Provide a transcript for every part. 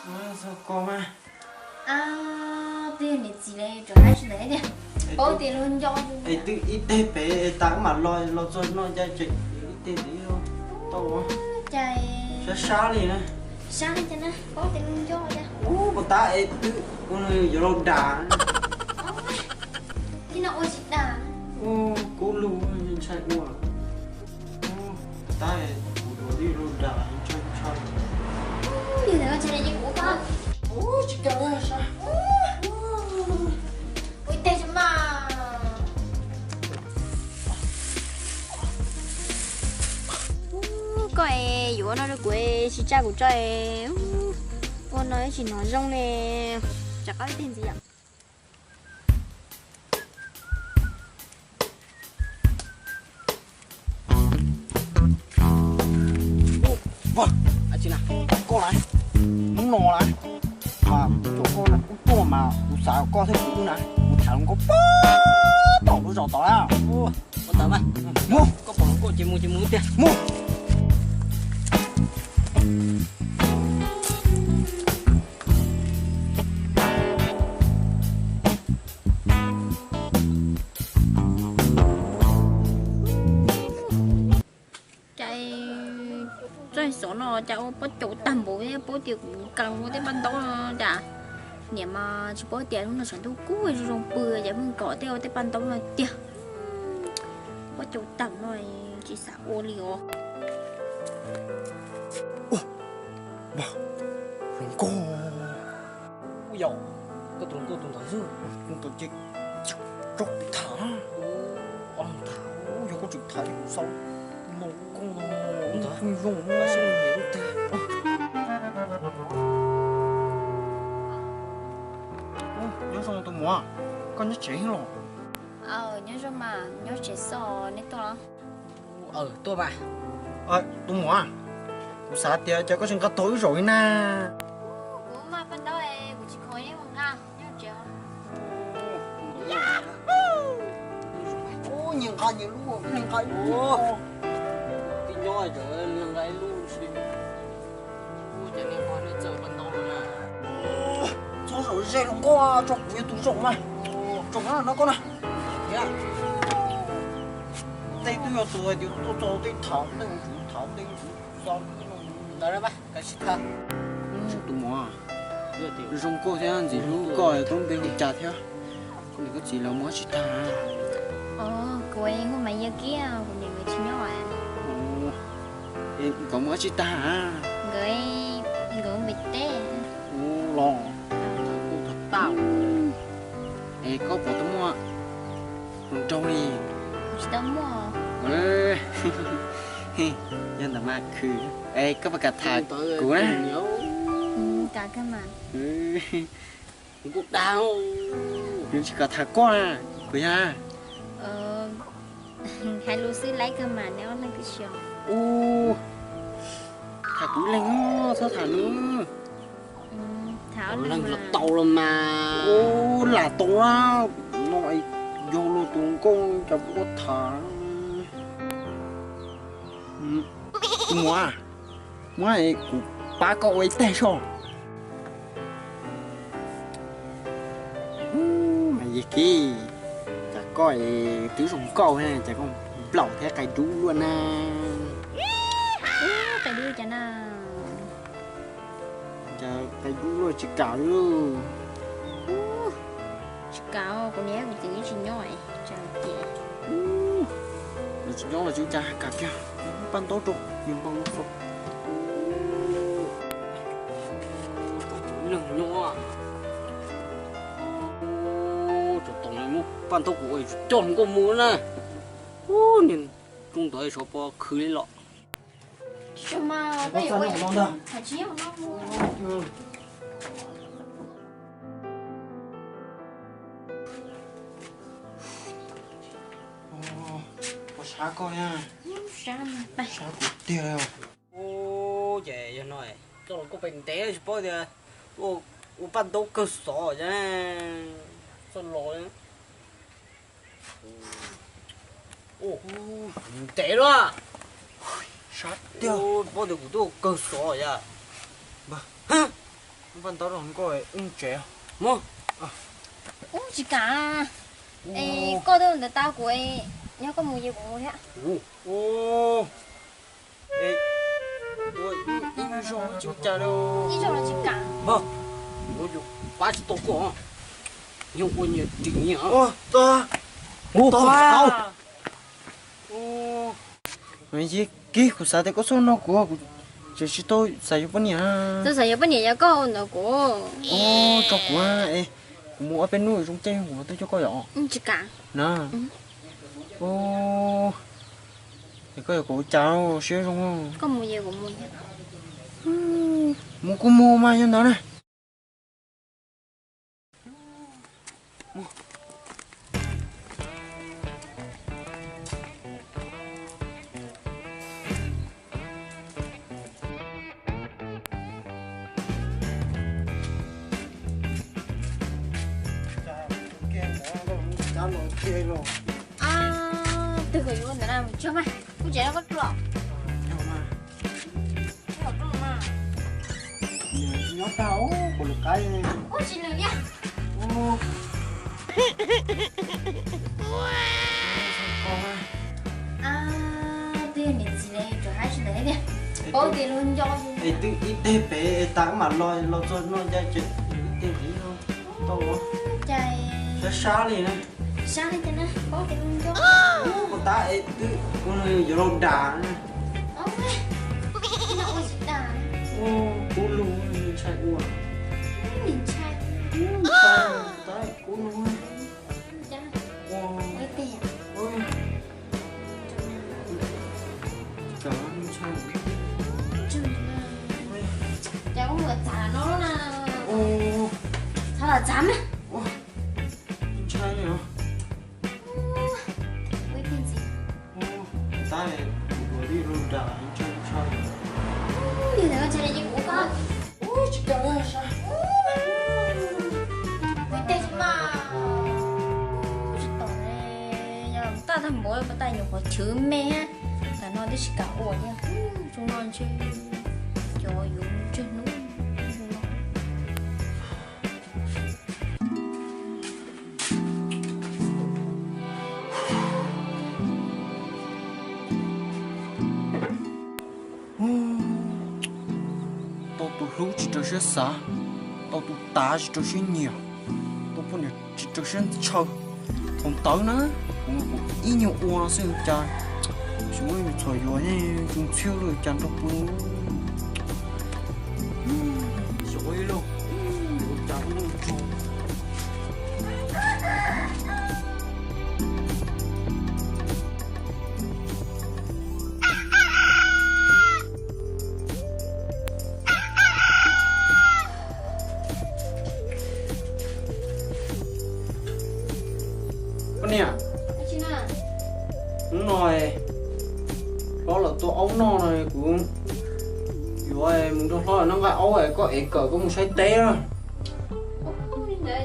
Sao con à? Tiền để gì đây? Chỗ hai chuyện đấy nè. Bố tiền luôn cho. Ê, tự ít tê bé tặng mà lo cho nó ra chuyện ít tê tí luôn. Tao á. Trời. Xa đi nè. Sao đi cho nó? Bố tiền luôn cho nha. Bà ta ấy tự con này giờ lâu đá. Thì nó ôi chị đà. Cố lưu nhìn chạy qua. Bà ta ấy đồ đi lâu đá chạy. Như thế con chơi này như của con. Chị cảm ơn sao? Ôi tê chứ mà. Coi dụ nó được quê chị cha của trời. Con nói chỉ nói rong nè. Chả có tiền gì ạ. Vâng, chị nào, con này, muốn nò này, mà chỗ con này cũng to mà, một sao con thấy cũng này, một thằng có bó, tỏ nó rõ tỏ nào, con tớ mà, mua, có bỏ cô chỉ mua tiền, mua. Rồi số nó cháu bố chủ tầm bố tiêu cần bố tới ban đó đã nếu mà chỉ bố tiền nó sản thu cũ rồi rong bừa vậy mình có tiêu tới ban đó là tiền bố chủ tầm rồi chỉ sợ ô liu Bảo, rồng cô, ui dồi, có tuần thảo dư, con tổ chức chọc thả, ông thảo, giờ có chụp thả sau, nó con không rồng bà sao nhiều ta, nhớ xong tôi mua, con nhớ chế rồi. nhớ rồi mà nhớ chế sò nên tôi tôi bà, Tôi mua à? Tôi xả tiền cho có chừng có tối rồi nè. bố mà ban đó của chị khối đấy mà ha nhớ chế Nhìn khai nhiều luôn, nhìn khai luôn. cái nhoi rồi lần này luôn xí, cho nên con nó chờ ban đầu rồi nè, Sao rồi dê nó có chọc như túi rộng mà. Chọc nó con này. yeah, Đây tôi vào tuổi thì tôi cho tôi thảo tinh sao tới đó bà, cái xí thà, tôi mua à? đưa tiền, Rong cô thế ăn gì luôn, coi con bên chả theo. Con này có gì là mua chỉ ta. của em của mày giờ kia của nhà người chị nhỏ à Em có mua chỉ ta hả? người người bị té Lo. cô thật tao, Ê có bộ tôi mua. Rong trâu đi. chị tao mua Nhân là mà khử. Ê có bà cả thà tới của á. nhớ, cả cái mà cuộc đau, Nhưng chỉ cả thà con à. Cười ha. hai lô sư lấy cái mà nếu nó cái chiều Thả túi lên á, sao thả nữa? thảo lần lên là mà tàu rồi mà, Là tổ á. Nội vô lô tuồng con cho có thả. Mua à? Mua này của ba cậu ấy tè sao? Mày gì kì? Chả coi tiếng súng câu hay chả con lẩu thế cái chú luôn à. tại đưa cho nó Chả cái chú luôn chỉ cả luôn. cậu của nhé của chị chị nhỏ ấy chào chị Chỉ nhớ là chú cha cả kia. Ban tốt rồi, nhưng bằng lúc phục. lần nhỏ, cho tổng này mua ban tàu của ấy chọn có muốn à, nên chúng tôi số bao khứ lấy lọ, chứ mà bây giờ phải chiếu nó mua Có xá coi nha. sao mà Xá của tiêu. vậy cho nói, cho nó có bình tế chứ bao giờ, ban tàu cơ sở chứ, sao lỗi, tế đó. Sát tiêu. bao giờ cũng tôi cơ sở vậy, Vâng. hả? vẫn tao còn coi trẻ mò chỉ cả có đâu là tao của nhớ có mùi gì của mùi á ô ê ôi đi rồi chú cha đâu đi rồi là chỉ cả vâng ôi chú ba chỉ tổ của nhưng quân nhiệt chính nhỉ ô ta ô tao tao ô mấy gì kí của sao thì có số nó của chỉ tôi xài cho nhỉ tôi xài bao nhiêu có nữa của ô cho của ê mua bên nuôi trong chơi của tôi cho coi rõ chỉ cả nè ô thì có của cháu xíu đúng không có mùi gì của mùi mua cũng mua mà nhân đó này từ hồi luôn nữa là chưa mày cũng chỉ là có trọ nó tao của lực cái này ôi chị lừa nha ô tiền thì gì đây chỗ hai chị đấy nè có tiền luôn cho ê tự ít tê bé tặng mà lo cho nó ra chuyện ít tê gì thôi tao chạy nó xa đi này sao đi tên á có tiền luôn cho của ta ê tự con người giờ đâu đà này ông ấy nó ôi chị đà ô cú luôn mình chạy uổng mình chạy tới cú luôn cha ô cái tiền ôi trời ơi mình chạy cháu có người trả nó là ô sao là dám ấy ô mình chạy nhỉ với tiền gì ô ta này vừa đi luôn đà mình chạy như thế con chơi gì của con ôi chị trời ơi sao với tiền mà chị tổ này giờ ta thằng bố mà ta nhiều có chữ mẹ ta nói đi cả ổ nha chúng nó chơi cho dùng chơi núi tao tụi lũ chỉ cho sẽ xả tao tụi ta chỉ cho sẽ nhiều tao phụ nữ chỉ cho sẽ chơi còn tao nữa cũng ít nhiều uống nó sẽ chơi chúng mình chơi rồi này cũng chill rồi chẳng đâu bún rồi luôn chẳng luôn con nè chị nào nói đó là tôi ấu no này cũng rồi mình cho nó nó cái ấu này có ế cờ có một sai té rồi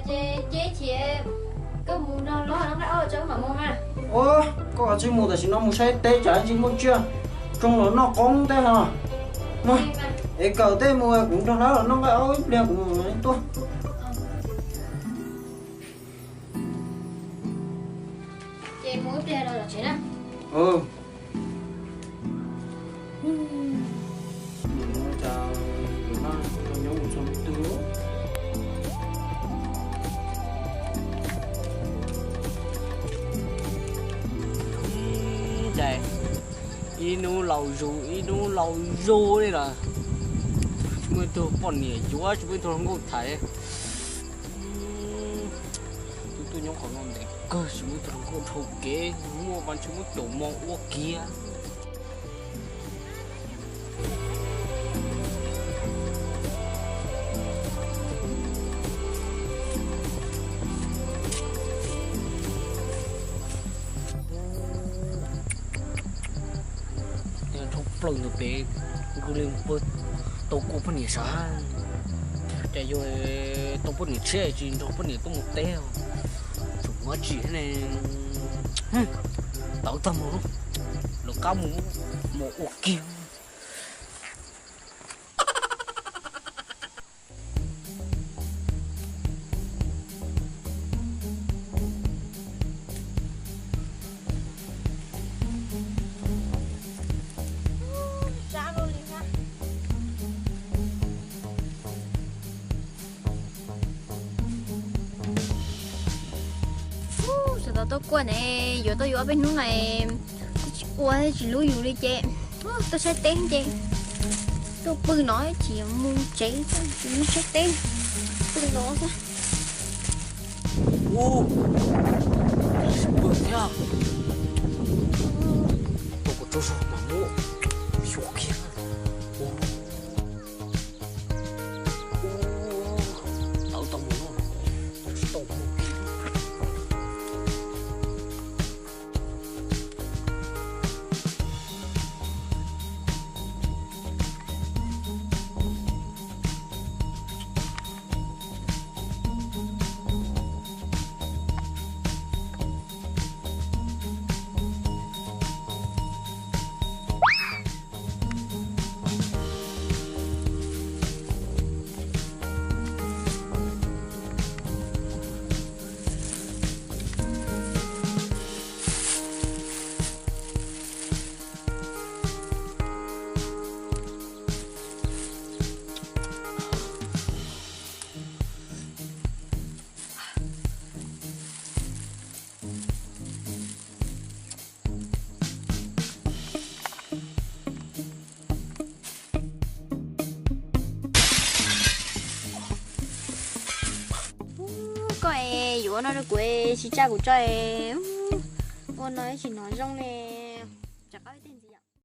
để chế chị có muốn nó là nó ở chỗ mà mua mà ơ có chỉ mua thì nó một sai té chả chỉ mua chưa trong đó nó có một té hả mà ế cờ té mua cũng cho nó là nó cái ấu ít liền cũng tôi chị muốn đi đâu là chị đó ừ chào nó nhớ một số thứ chạy inu lâu ru đây là chúng tôi tôi bọn nhỉ chúa chúng tôi không có thấy tôi nhớ còn ngon đấy cơ chúng tôi không có thầu kế mua bán chúng tôi đổ mong uo kia plong được béกูลืมเปิดตัวกูพนี่ซะแต่อยู่ตัวพนี่เชื่อจริงตัวพนี่ต้องหมดเต้วจุกหัวจีเนี่ยtạo tâm luôn nó cao một ổ kim tao tôi qua này giờ tôi ở bênนู้นnày qua chỉ lúaอยู่đi chị tôi sẽ tên chị tôi bự nói chỉ muốn cháy tôi sẽ tên bự nó ra ô bự nha tôi có chỗ mà mua hiểu kia ô tao tao muốn tao muốn có em vừa nó quê chị cha của cho em con nói chỉ nói trong này